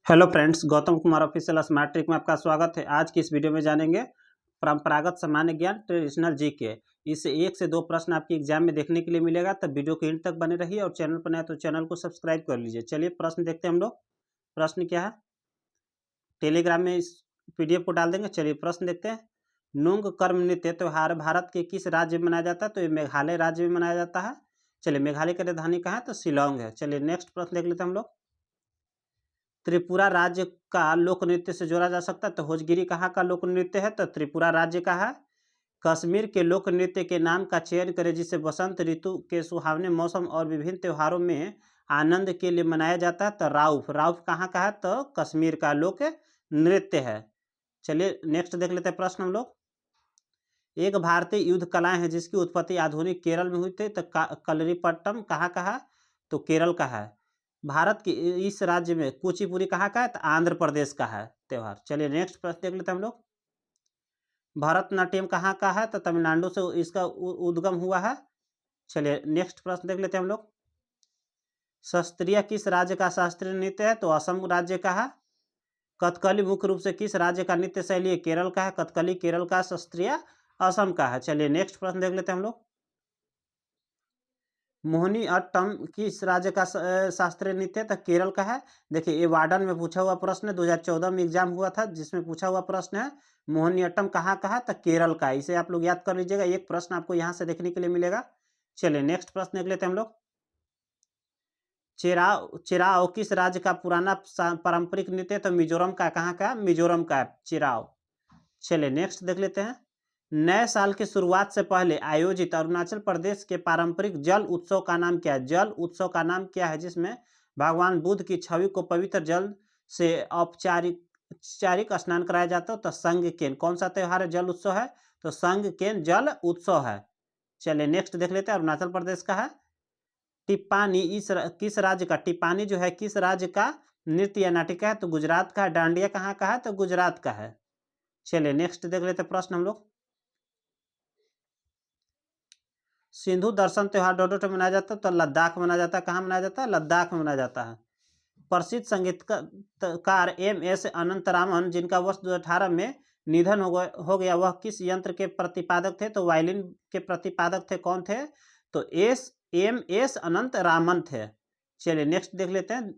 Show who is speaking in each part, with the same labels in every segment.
Speaker 1: Hello friends, Gautam Kumar official smart trick में आपका स्वागत है। आज की इस वीडियो में जानेंगे परंपरागत सामान्य ज्ञान ट्रेडिशनल जीके। इससे 1 से 2 प्रश्न आपके एग्जाम में देखने के लिए मिलेगा, तब वीडियो के एंड तक बने रहिए और चैनल पर नया तो चैनल को सब्सक्राइब कर लीजिए। चलिए प्रश्न देखते हैं हम लोग। प्रश्न क्या है, टेलीग्राम में इस PDF को डाल देंगे। चलिए प्रश्न देखते हैं। नोंग कर्म नृत्य त्योहार भारत के किस राज्य में मनाया जाता है? तो ये मेघालय राज्य में मनाया जाता है। चलिए, मेघालय की राजधानी कहाँ है? तो शिलोंग है। चलिए नेक्स्ट प्रश्न देख लेते हैं हम लोग। त्रिपुरा राज्य का लोक नृत्य से जोड़ा जा सकता है, तो भोजगिरी कहाँ का लोक नृत्य है? तो त्रिपुरा राज्य का है। कश्मीर के लोक नृत्य के नाम का चयन करें जिसे वसंत ऋतु के सुहावने मौसम और विभिन्न त्योहारों में आनंद के लिए मनाया जाता है। तो राउफ, राउफ कहाँ का है? तो कश्मीर का लोक नृत्य है। चलिए नेक्स्ट देख लेते हैं प्रश्न हम लोग। एक भारतीय युद्ध कलाएं हैं जिसकी उत्पत्ति आधुनिक केरल में हुई थी, तो कलरीपट्टम कहाँ का है? तो केरल का है। भारत के इस राज्य में कुचिपुड़ी कहाँ का है? तो आंध्र प्रदेश का है त्योहार। चलिए नेक्स्ट प्रश्न देख लेते हैं हम लोग। भरतनाट्यम कहाँ का है? तो तमिलनाडु से इसका उद्गम हुआ है। चलिए नेक्स्ट प्रश्न देख लेते हैं हम लोग। शास्त्रीय किस राज्य का शास्त्रीय नृत्य है? तो असम राज्य का है। कथकली मुख्य रूप से किस राज्य का नृत्य शैली है? केरल का है। कथकली केरल का, शास्त्रीय असम का है। चलिए नेक्स्ट प्रश्न देख लेते हैं हम लोग। मोहिनी अट्टम किस राज्य का शास्त्रीय नृत्य है? तो केरल का है। देखिए, ये वार्डन में पूछा हुआ प्रश्न है, 2014 में एग्जाम हुआ था जिसमें पूछा हुआ प्रश्न है। मोहिनी अट्टम कहाँ का है? तो केरल का है। इसे आप लोग याद कर लीजिएगा, एक प्रश्न आपको यहाँ से देखने के लिए मिलेगा। चलिए नेक्स्ट प्रश्न देख लेते हैं हम लोग। चेराव, चेराव किस राज्य का पुराना पारंपरिक नृत्य है? तो मिजोरम का। कहाँ का? मिजोरम का है चेराव। चलिए नेक्स्ट देख लेते हैं। नए साल की शुरुआत से पहले आयोजित अरुणाचल प्रदेश के पारंपरिक जल उत्सव का नाम क्या है? जल उत्सव का नाम क्या है जिसमें भगवान बुद्ध की छवि को पवित्र जल से औपचारिक स्नान कराया जाता है? तो संगकेन। कौन सा त्यौहार है? जल उत्सव है। तो संगकेन जल उत्सव है। चलिए नेक्स्ट देख लेते हैं। अरुणाचल प्रदेश का है। टिप्पानी किस राज्य का? टिप्पानी जो है किस राज्य का नृत्य या नाटिका है? तो गुजरात का है। डांडिया कहाँ का है? तो गुजरात का है। चलिए नेक्स्ट देख लेते हैं प्रश्न हम लोग। सिंधु दर्शन त्योहार डोडो में मनाया जाता है, तो लद्दाख मनाया जाता है। कहाँ मनाया जाता है? लद्दाख में मनाया जाता है। प्रसिद्ध संगीतकार MS अनंतरामन जिनका वर्ष 2018 में निधन हो गया, वह किस यंत्र के प्रतिपादक थे? तो वायलिन के प्रतिपादक थे। कौन थे? तो MS अनंतरामन थे। चलिए नेक्स्ट देख लेते हैं।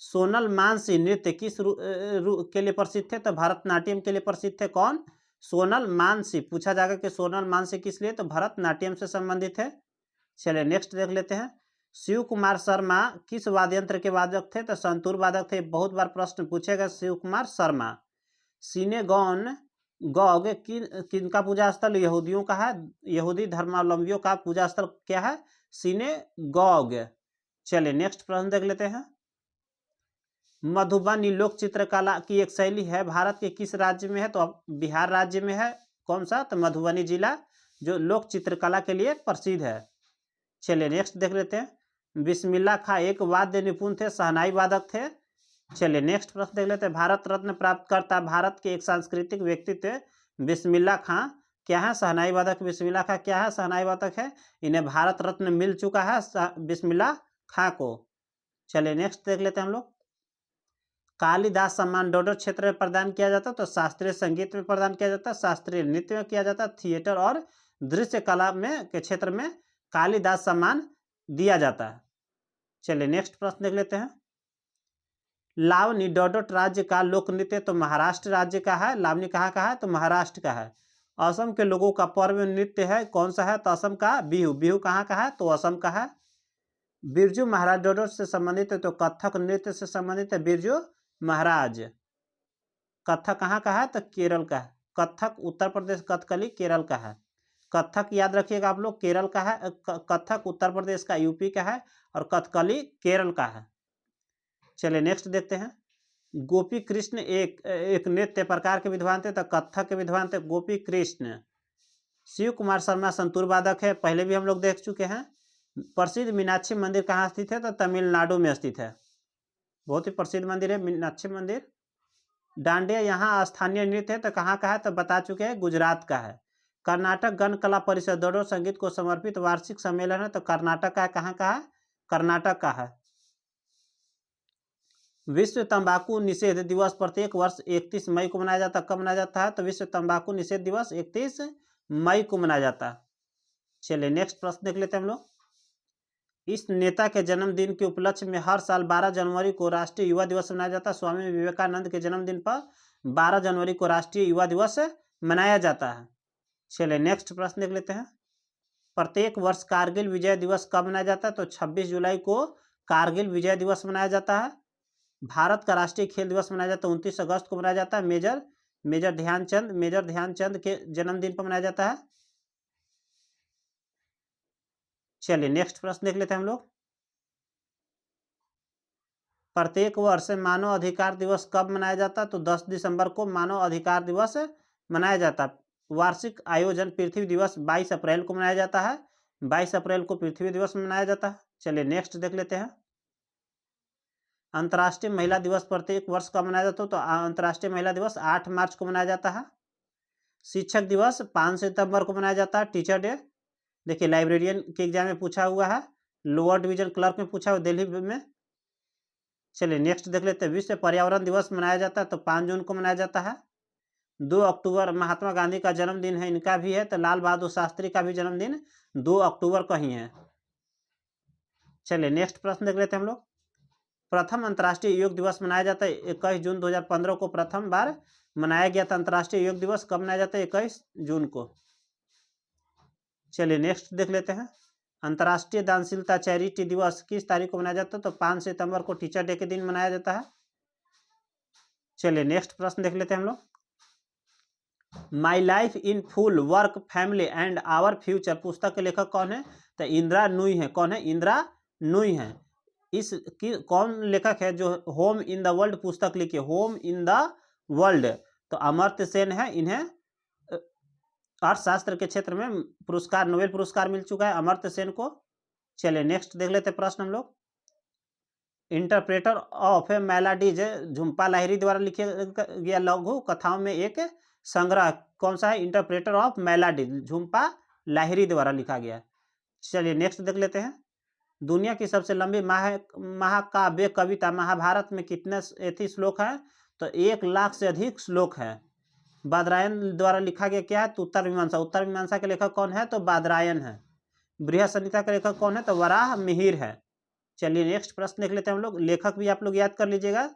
Speaker 1: सोनल मानसी नृत्य किस के लिए प्रसिद्ध थे? तो भरतनाट्यम के लिए प्रसिद्ध थे। कौन? सोनल मानसी। पूछा जाएगा कि सोनल मानसी किस लिए? तो भरतनाट्यम से संबंधित है। चलिए नेक्स्ट देख लेते हैं। शिव कुमार शर्मा किस वाद्य यंत्र के वादक थे? तो संतूर वादक थे। बहुत बार प्रश्न पूछेगा शिव कुमार शर्मा। सिनेगॉन गॉग किनका पूजा स्थल? यहूदियों का है। यहूदी धर्मावलंबियों का पूजा स्थल क्या है? सिनेगॉग। चलिए नेक्स्ट प्रश्न देख लेते हैं। मधुबनी लोक चित्रकला की एक शैली है, भारत के किस राज्य में है? तो बिहार राज्य में है। कौन सा? तो मधुबनी जिला जो लोक चित्रकला के लिए प्रसिद्ध है। चलिए नेक्स्ट देख लेते हैं। बिस्मिल्लाह खां एक वाद्य निपुण थे, शहनाई वादक थे। चलिए नेक्स्ट प्रश्न देख लेते हैं। भारत रत्न प्राप्त करता भारत के एक सांस्कृतिक व्यक्तित्व बिस्मिल्लाह खां क्या है? शहनाई वादक। बिस्मिल्लाह खां क्या है? शहनाई वादक है। इन्हें भारत रत्न मिल चुका है बिस्मिल्लाह खां को। चलिए नेक्स्ट देख लेते हैं हम लोग। कालिदास सम्मान डोडो क्षेत्र में प्रदान किया जाता है, तो शास्त्रीय संगीत में प्रदान किया जाता है, शास्त्रीय नृत्य में किया जाता है, थिएटर और दृश्य कला में के क्षेत्र में कालिदास सम्मान दिया जाता है। चलिए नेक्स्ट प्रश्न देख लेते हैं। लावनी डोडोट राज्य का लोक नृत्य तो महाराष्ट्र राज्य का है। लावनी कहाँ का है? तो महाराष्ट्र का है। असम के लोगों का पर्व नृत्य है, कौन सा है? तो असम का बिहू। बिहू कहाँ का है? तो असम का है। बिरजू महाराज डोडो से संबंधित है, तो कथक नृत्य से संबंधित है बिरजू महाराज। कथक कहाँ का है? तो केरल का है। कथक उत्तर प्रदेश, कथकली केरल का है। कथक याद रखिएगा आप लोग, केरल का है। कथक उत्तर प्रदेश का, यूपी का है। और कथकली केरल का है। चलिए नेक्स्ट देखते हैं। गोपी कृष्ण एक नृत्य प्रकार के विद्वान थे, तो कथक के विद्वान थे गोपी कृष्ण। शिव कुमार शर्मा संतूर वादक है, पहले भी हम लोग देख चुके हैं। प्रसिद्ध मीनाक्षी मंदिर कहाँ स्थित है? तो तमिलनाडु में स्थित है। बहुत ही प्रसिद्ध मंदिर है मीनाक्षी मंदिर। डांडिया यहाँ स्थानीय नृत्य है, तो कहाँ का है? तो बता चुके हैं, गुजरात का है। कर्नाटक गण कला परिषद डोडो संगीत को समर्पित वार्षिक सम्मेलन है, तो कर्नाटक का है। कहाँ का है? कर्नाटक का है। विश्व तंबाकू निषेध दिवस प्रत्येक वर्ष 31 मई को मनाया जाता है। कब मनाया जाता है? तो विश्व तंबाकू निषेध दिवस 31 मई को मनाया जाता है। चलिए नेक्स्ट प्रश्न देख लेते हैं हम लोग। इस नेता के जन्मदिन के उपलक्ष्य में हर साल 12 जनवरी को राष्ट्रीय युवा दिवस मनाया जाता है। स्वामी विवेकानंद के जन्मदिन पर 12 जनवरी को राष्ट्रीय युवा दिवस मनाया जाता है। चलिए नेक्स्ट प्रश्न देख लेते हैं। प्रत्येक वर्ष कारगिल विजय दिवस कब मनाया जाता है? तो 26 जुलाई को कारगिल विजय दिवस मनाया जाता है। भारत का राष्ट्रीय खेल दिवस मनाया जाता है 29 अगस्त को मनाया जाता है। मेजर ध्यानचंद के जन्मदिन पर मनाया जाता है। चलिए नेक्स्ट प्रश्न देख लेते हैं हम लोग। प्रत्येक वर्ष मानव अधिकार दिवस कब मनाया जाता है? तो 10 दिसंबर को मानव अधिकार दिवस मनाया जाता है। वार्षिक आयोजन पृथ्वी दिवस 22 अप्रैल को मनाया जाता है। 22 अप्रैल को पृथ्वी दिवस मनाया जाता है। चलिए नेक्स्ट देख लेते हैं। अंतर्राष्ट्रीय महिला दिवस प्रत्येक वर्ष कब मनाया जाता है? तो अंतर्राष्ट्रीय महिला दिवस 8 मार्च को मनाया जाता है। शिक्षक दिवस 5 सितंबर को मनाया जाता है। टीचर डे देखिए लाइब्रेरियन के एग्जाम में पूछा हुआ है, लोअर डिवीजन क्लर्क में पूछा हुआ दिल्ली में। चलिए नेक्स्ट देख लेते हैं। विश्व पर्यावरण दिवस मनाया जाता है तो 5 जून को मनाया जाता है। 2 अक्टूबर महात्मा गांधी का जन्मदिन है, इनका भी है। तो लाल बहादुर शास्त्री का भी जन्मदिन 2 अक्टूबर को ही है। चलिए नेक्स्ट प्रश्न देख लेते हैं हम लोग। प्रथम अंतर्राष्ट्रीय योग दिवस मनाया जाता है 21 जून 2015 को प्रथम बार मनाया गया था। अंतर्राष्ट्रीय योग दिवस कब मनाया जाता है? 21 जून को। चलिए नेक्स्ट देख लेते हैं। अंतर्राष्ट्रीय दानशीलता चैरिटी दिवस किस तारीख को मनाया जाता है? तो 5 सितंबर को टीचर डे के दिन मनाया जाता है। चलिए नेक्स्ट प्रश्न देख लेते हैं हम लोग। My life in full work family and our future पुस्तक के लेखक कौन है? तो इंदिरा नूई है। कौन है? इंदिरा नूई है। कौन लेखक है जो होम इन द वर्ल्ड पुस्तक लिखी? होम इन द वर्ल्ड तो अमर्त्य सेन है। इन्हें अर्थशास्त्र के क्षेत्र में पुरस्कार, नोबेल पुरस्कार मिल चुका है अमर्त्य सेन को। चलिए नेक्स्ट देख लेते हैं प्रश्न हम लोग। इंटरप्रेटर ऑफ ए मेलाडीज झुम्पा लाहिरी द्वारा लिखे गया लघु कथाओं में एक संग्रह कौन सा है? इंटरप्रेटर ऑफ मेलाडीज झुम्पा लाहिरी द्वारा लिखा गया। चलिए नेक्स्ट देख लेते हैं। दुनिया की सबसे लंबी महाकाव्य कविता महाभारत में कितने ऐसी श्लोक हैं? तो 1 लाख से अधिक श्लोक है। बादरायन द्वारा लिखा गया क्या है? तो उत्तर मीमांसा। उत्तर मीमांसा के लेखक कौन है? तो बादरायन है। बृहद संहिता के लेखक कौन है? तो वराह मिहिर है। चलिए नेक्स्ट प्रश्न देख लेते हैं हम लोग। लेखक भी आप लोग याद कर लीजिएगा।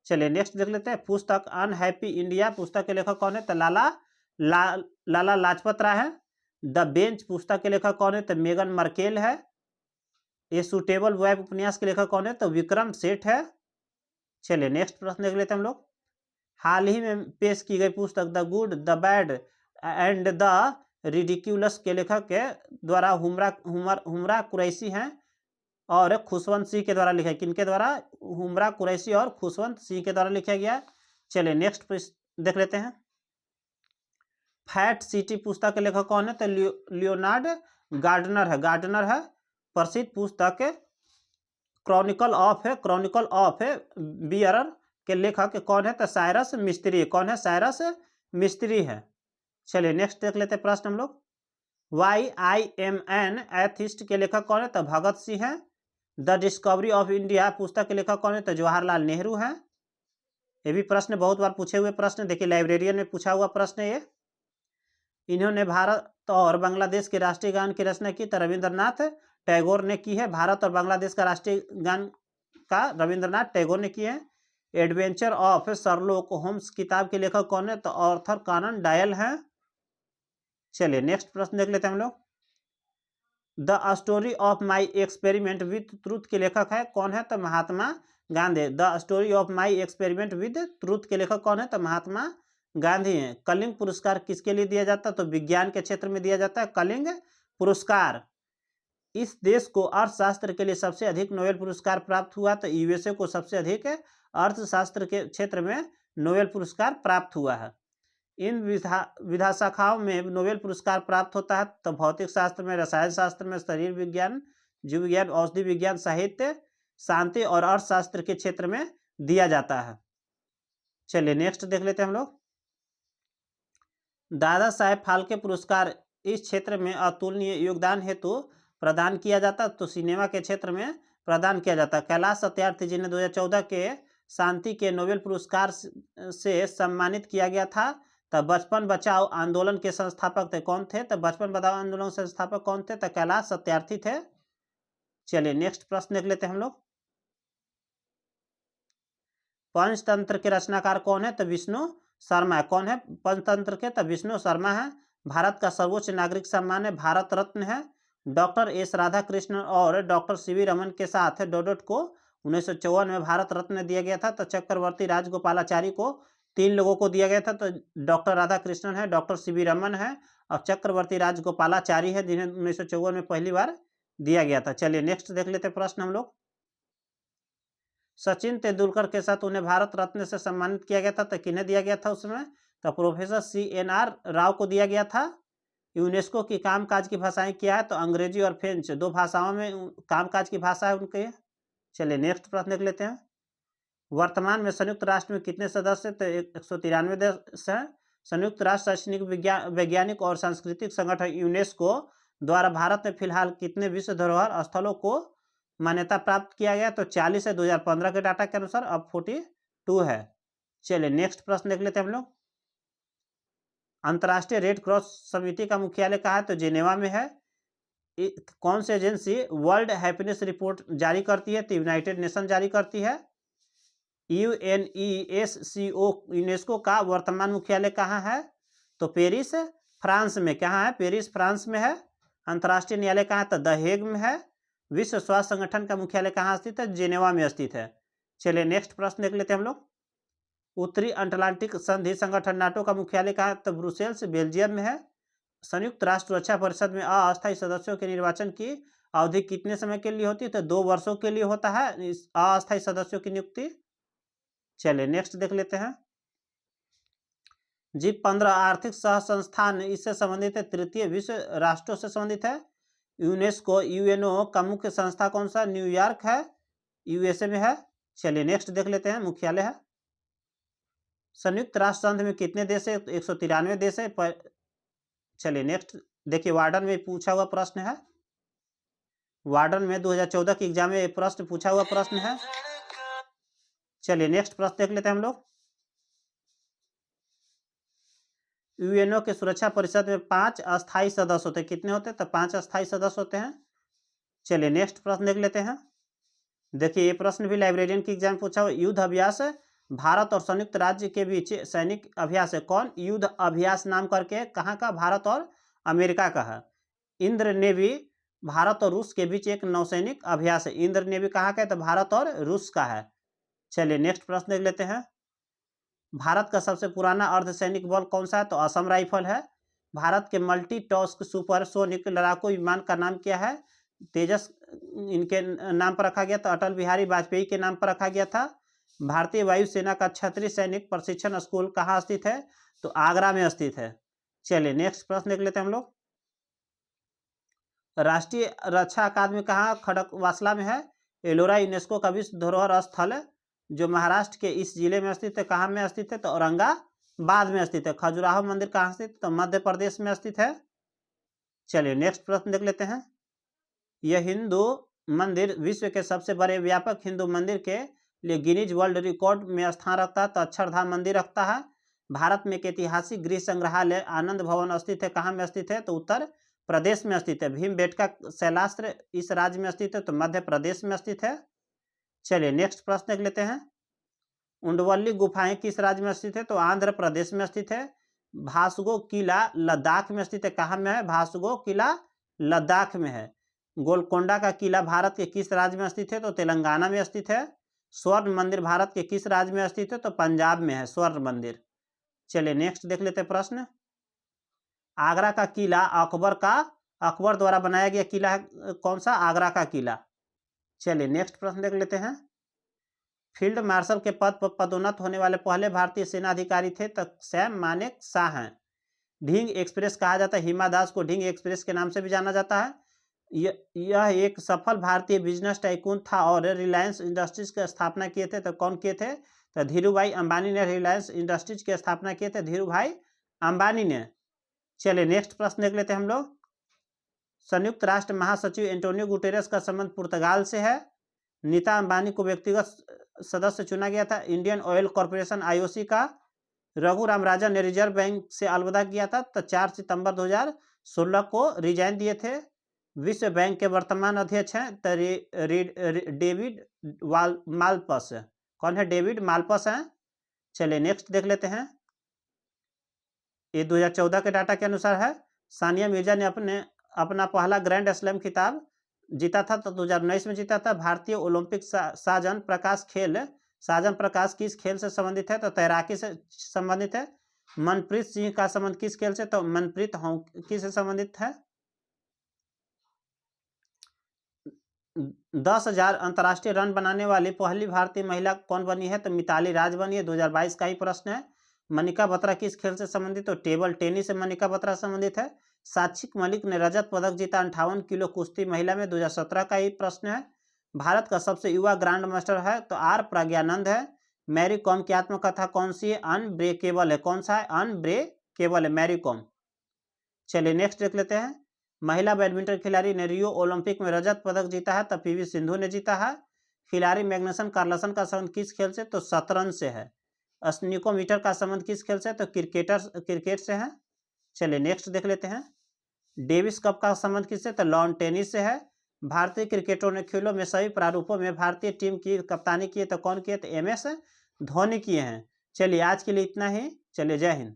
Speaker 1: चलिए नेक्स्ट देख लेते हैं। पुस्तक अनहैप्पी इंडिया पुस्तक के लेखक कौन है? तो लाला लाजपत राय है। द बेंच पुस्तक के लेखक कौन है? तो मेगन मर्केल है। ए सूटेबल वाइफ उपन्यास के लेखक कौन है? तो विक्रम सेठ है। चलिए नेक्स्ट प्रश्न देख लेते हैं हम लोग। हाल ही में पेश की गई पुस्तक the good the bad and the ridiculous के लेखक के द्वारा हुमरा कुरैशी हैं और खुशवंत सिंह के द्वारा लिखा है। किनके द्वारा? हुमरा कुरैशी और खुशवंत सिंह के द्वारा लिखा गया। चलिए नेक्स्ट देख लेते हैं। फैट सिटी पुस्तक के लेखक कौन है? तो लियोनार्ड गार्डनर है। प्रसिद्ध पुस्तक क्रॉनिकल ऑफ बियर के लेखक कौन है? तो साइरस मिस्त्री। कौन है? साइरस मिस्त्री है। चलिए नेक्स्ट देख लेते हैं प्रश्न हम लोग। YIMN एथिस्ट के लेखक कौन है? तो भगत सिंह है। द डिस्कवरी ऑफ इंडिया पुस्तक के लेखक कौन है? तो जवाहरलाल नेहरू है। ये भी प्रश्न बहुत बार पूछे हुए प्रश्न, देखिए लाइब्रेरियन में पूछा हुआ प्रश्न ये। इन्होंने भारत और बांग्लादेश के राष्ट्रीय गान की रचना की तो रविंद्रनाथ टैगोर ने की है। भारत और बांग्लादेश का राष्ट्रीय गान का रविंद्रनाथ टैगोर ने की है। एडवेंचर ऑफ शर्लॉक होम्स किताब के लेखक कौन है? तो आर्थर कॉनन डॉयल हैं। चलिए नेक्स्ट प्रश्न देख लेते हैं हम लोग। The story of my experiment with truth के लेखक है कौन है? तो Mahatma Gandhi. The story of my experiment with truth के लेखक कौन है? तो महात्मा गांधी हैं। कलिंग पुरस्कार किसके लिए दिया जाता है? तो विज्ञान के क्षेत्र में दिया जाता है कलिंग पुरस्कार। इस देश को अर्थशास्त्र के लिए सबसे अधिक नोबेल पुरस्कार प्राप्त हुआ तो यूएसए को सबसे अधिक अर्थशास्त्र के क्षेत्र में नोबेल पुरस्कार प्राप्त हुआ है। इन विधा शाखाओं में नोबेल पुरस्कार प्राप्त होता है तो भौतिक शास्त्र में, रसायन शास्त्र में, शरीर विज्ञान, जीव विज्ञान, औषधि विज्ञान, साहित्य, शांति और अर्थशास्त्र के क्षेत्र में दिया जाता है। चलिए नेक्स्ट देख लेते हैं हम लोग। दादा साहेब फाल्के पुरस्कार इस क्षेत्र में अतुलनीय योगदान हेतु प्रदान किया जाता तो सिनेमा के क्षेत्र में प्रदान किया जाता। कैलाश सत्यार्थी जी ने 2014 के शांति के नोबेल पुरस्कार से सम्मानित किया गया था? तो बचपन बचाओ आंदोलन के संस्थापक थे, कौन थे? तो बचपन बचाओ आंदोलन के संस्थापक कौन थे? तो कैलाश सत्यार्थी थे। चलिए नेक्स्ट प्रश्न देख लेते हैं हम लोग। पंचतंत्र के रचनाकार कौन है? तो विष्णु शर्मा है। कौन है पंचतंत्र के? तो विष्णु शर्मा है। भारत का सर्वोच्च नागरिक सम्मान है भारत रत्न है। डॉक्टर एस राधाकृष्णन और डॉक्टर सीवी रमन के साथ डोडोट को 1954 में भारत रत्न दिया गया था। तो चक्रवर्ती राजगोपालाचारी को 3 लोगों को दिया गया था। तो डॉक्टर राधाकृष्णन है, डॉक्टर सीवी रमन है और चक्रवर्ती राजगोपालाचारी है, जिन्हें 1954 में पहली बार दिया गया था। चलिए नेक्स्ट देख लेते हैं प्रश्न हम लोग। सचिन तेंदुलकर के साथ उन्हें भारत रत्न से सम्मानित किया गया था। तो किन्हें दिया गया था उसमें? तो प्रोफेसर CNR राव को दिया गया था। यूनेस्को की कामकाज की भाषाएं क्या है? तो अंग्रेजी और फ्रेंच 2 भाषाओं में कामकाज की भाषा है उनके। चलिए नेक्स्ट प्रश्न देख लेते हैं। वर्तमान में संयुक्त राष्ट्र में कितने सदस्य? तो 193 देश हैं। संयुक्त राष्ट्र शैक्षणिक वैज्ञानिक और सांस्कृतिक संगठन यूनेस्को द्वारा भारत में फिलहाल कितने विश्व धरोहर स्थलों को मान्यता प्राप्त किया गया? तो 40 है 2015 के डाटा के अनुसार, अब 42 है। चलिए नेक्स्ट प्रश्न देख लेते हैं हम लोग। अंतर्राष्ट्रीय रेड क्रॉस समिति का मुख्यालय कहाँ है? तो जिनेवा में है। कौन सी एजेंसी वर्ल्ड हैप्पीनेस रिपोर्ट जारी करती है? तो यूनाइटेड नेशन जारी करती है। UNESCO यूनेस्को का वर्तमान मुख्यालय कहाँ है? तो पेरिस फ्रांस में। कहाँ है? पेरिस फ्रांस में है। अंतर्राष्ट्रीय न्यायालय कहाँ है? तो द हेग में है। विश्व स्वास्थ्य संगठन का मुख्यालय कहाँ स्थित है? जिनेवा में स्थित है। चलिए नेक्स्ट प्रश्न देख लेते हैं हम लोग। उत्तरी अटलांटिक संधि संगठन नाटो का मुख्यालय कहाँ है? तो ब्रुसेल्स बेल्जियम में है। संयुक्त राष्ट्र सुरक्षा परिषद में अस्थायी सदस्यों के निर्वाचन की अवधि कितने समय के लिए होती है? तो 2 वर्षों के लिए होता है इस अस्थायी सदस्यों की नियुक्ति। चलिए नेक्स्ट देख लेते हैं। G15 आर्थिक सह संस्थान इससे संबंधित है, तृतीय विश्व राष्ट्रों से संबंधित है। यूनेस्को UNO का मुख्य संस्था कौन सा? न्यूयॉर्क है, USA में है। चलिए नेक्स्ट देख लेते हैं, मुख्यालय है। संयुक्त राष्ट्र संघ में कितने देश है? 193 देश है। चलिए नेक्स्ट देखिए, वार्डन में पूछा हुआ प्रश्न है। वार्डन में 2014 के एग्जाम में प्रश्न पूछा हुआ प्रश्न है। चलिए नेक्स्ट प्रश्न देख लेते हैं हम लोग। UNO के सुरक्षा परिषद में 5 अस्थायी सदस्य होते हैं। कितने होते हैं? तो 5 अस्थायी सदस्य होते हैं। चलिए नेक्स्ट प्रश्न देख लेते हैं। देखिए ये प्रश्न भी लाइब्रेरियन की एग्जाम पूछा हुआ। युद्ध अभ्यास भारत और संयुक्त राज्य के बीच सैनिक अभ्यास है। कौन? युद्ध अभ्यास नाम करके कहाँ का? भारत और अमेरिका का है। इंद्र नेवी भारत और रूस के बीच एक नौसैनिक अभ्यास है। इंद्र नेवी कहाँ का है? तो भारत और रूस का है। चलिए नेक्स्ट प्रश्न देख लेते हैं। भारत का सबसे पुराना अर्धसैनिक बल कौन सा है? तो असम राइफल है। भारत के मल्टी टास्क सुपरसोनिक लड़ाकू विमान का नाम क्या है? तेजस इनके नाम पर रखा गया था। अटल बिहारी वाजपेयी के नाम पर रखा गया था। भारतीय वायुसेना का क्षत्रिय सैनिक प्रशिक्षण स्कूल कहाँ स्थित है? तो आगरा में स्थित है। चलिए नेक्स्ट प्रश्न देख लेते हैं हम लोग। राष्ट्रीय रक्षा अकादमी कहाँ? खड़गवासला में है। एलोरा यूनेस्को का विश्व धरोहर स्थल है जो महाराष्ट्र के इस जिले में स्थित है। कहाँ में स्थित है? तो औरंगाबाद में स्थित है। खजुराहो मंदिर कहाँ स्थित? तो मध्य प्रदेश में स्थित है। चलिए नेक्स्ट प्रश्न देख लेते हैं। यह हिंदू मंदिर विश्व के सबसे बड़े व्यापक हिंदू मंदिर के लिए गिनीज वर्ल्ड रिकॉर्ड में स्थान रखता है। तो अक्षरधाम मंदिर रखता है। भारत में एक ऐतिहासिक गृह संग्रहालय आनंद भवन स्थित है। कहाँ में स्थित है? तो उत्तर प्रदेश में स्थित है। भीमबेटका शैलास्त्र इस राज्य में स्थित है। तो मध्य प्रदेश में स्थित है। चलिए नेक्स्ट प्रश्न देख लेते हैं। उंडवल्ली गुफाएं किस राज्य में स्थित है? तो आंध्र प्रदेश में स्थित है। भासगो किला लद्दाख में स्थित है। कहाँ में है? भासगो किला लद्दाख में है। गोलकोंडा का किला भारत के किस राज्य में स्थित है? तो तेलंगाना में स्थित है। स्वर्ण मंदिर भारत के किस राज्य में स्थित है? तो पंजाब में है स्वर्ण मंदिर। चलिए नेक्स्ट देख लेते हैं प्रश्न। आगरा का किला अकबर द्वारा बनाया गया किला है, कौन सा? आगरा का किला। चलिए नेक्स्ट प्रश्न देख लेते हैं। फील्ड मार्शल के पद पर पदोन्नत होने वाले पहले भारतीय सेना अधिकारी थे। तो सैम मानेक शाह हैं। ढींग एक्सप्रेस कहा जाता है। हिमा दास को ढींग एक्सप्रेस के नाम से भी जाना जाता है। यह एक सफल भारतीय बिजनेस टाइकून था और रिलायंस इंडस्ट्रीज की स्थापना किए थे। तो कौन किए थे? तो धीरूभाई अंबानी ने रिलायंस इंडस्ट्रीज की स्थापना किए थे। धीरूभाई अंबानी ने। चलिए नेक्स्ट प्रश्न देख लेते हैं हम लोग। संयुक्त राष्ट्र महासचिव एंटोनियो गुटेरेस का संबंध पुर्तगाल से है। नीता अंबानी को व्यक्तिगत सदस्य चुना गया था। इंडियन ऑयल कॉरपोरेशन IOC का रघुराम राजन ने रिजर्व बैंक से अलविदा किया था, तो 4 सितंबर 2016 को रिजाइन दिए थे। विश्व बैंक के वर्तमान अध्यक्ष हैं तो डेविड मालपस। कौन है? डेविड मालपस हैं। चलिए नेक्स्ट देख लेते हैं। ये 2014 के डाटा के अनुसार है। सानिया मिर्जा ने अपना पहला ग्रैंड स्लैम खिताब जीता था, तो 2019 में जीता था। भारतीय ओलंपिक साजन प्रकाश किस खेल से संबंधित है? तो तैराकी से संबंधित है। मनप्रीत सिंह का संबंध किस खेल से? तो मनप्रीत हॉकी से संबंधित है। 10,000 अंतर्राष्ट्रीय रन बनाने वाली पहली भारतीय महिला कौन बनी है? तो मिताली राज बनी है। 2022 का ही प्रश्न है। मनिका बत्रा किस खेल से संबंधित? तो टेबल टेनिस से मनिका बत्रा संबंधित है। साक्षी मलिक ने रजत पदक जीता 58 किलो कुश्ती महिला में। 2017 का ही प्रश्न है। भारत का सबसे युवा ग्रैंड मास्टर है? तो R प्रज्ञानंद है। मैरी कॉम की आत्मकथा कौन सी है? अनब्रेकेबल है। कौन सा है? अनब्रेकेबल है मैरी कॉम। चलिए नेक्स्ट देख लेते हैं। महिला बैडमिंटन खिलाड़ी ने रियो ओलंपिक में रजत पदक जीता है, तब PV सिंधु ने जीता है। खिलाड़ी मैग्नसन कार्लसन का संबंध किस खेल से? तो शतरंज से है। स्नूकोमीटर का संबंध किस खेल से? तो क्रिकेट से है। चलिए नेक्स्ट देख लेते हैं। डेविस कप का संबंध किससे? तो लॉन टेनिस से है। भारतीय क्रिकेटरों ने खेलों में सभी प्रारूपों में भारतीय टीम की कप्तानी की है, तो कौन किए? तो MS धोनी किए हैं। चलिए आज के लिए इतना ही। चलिए जय हिंद।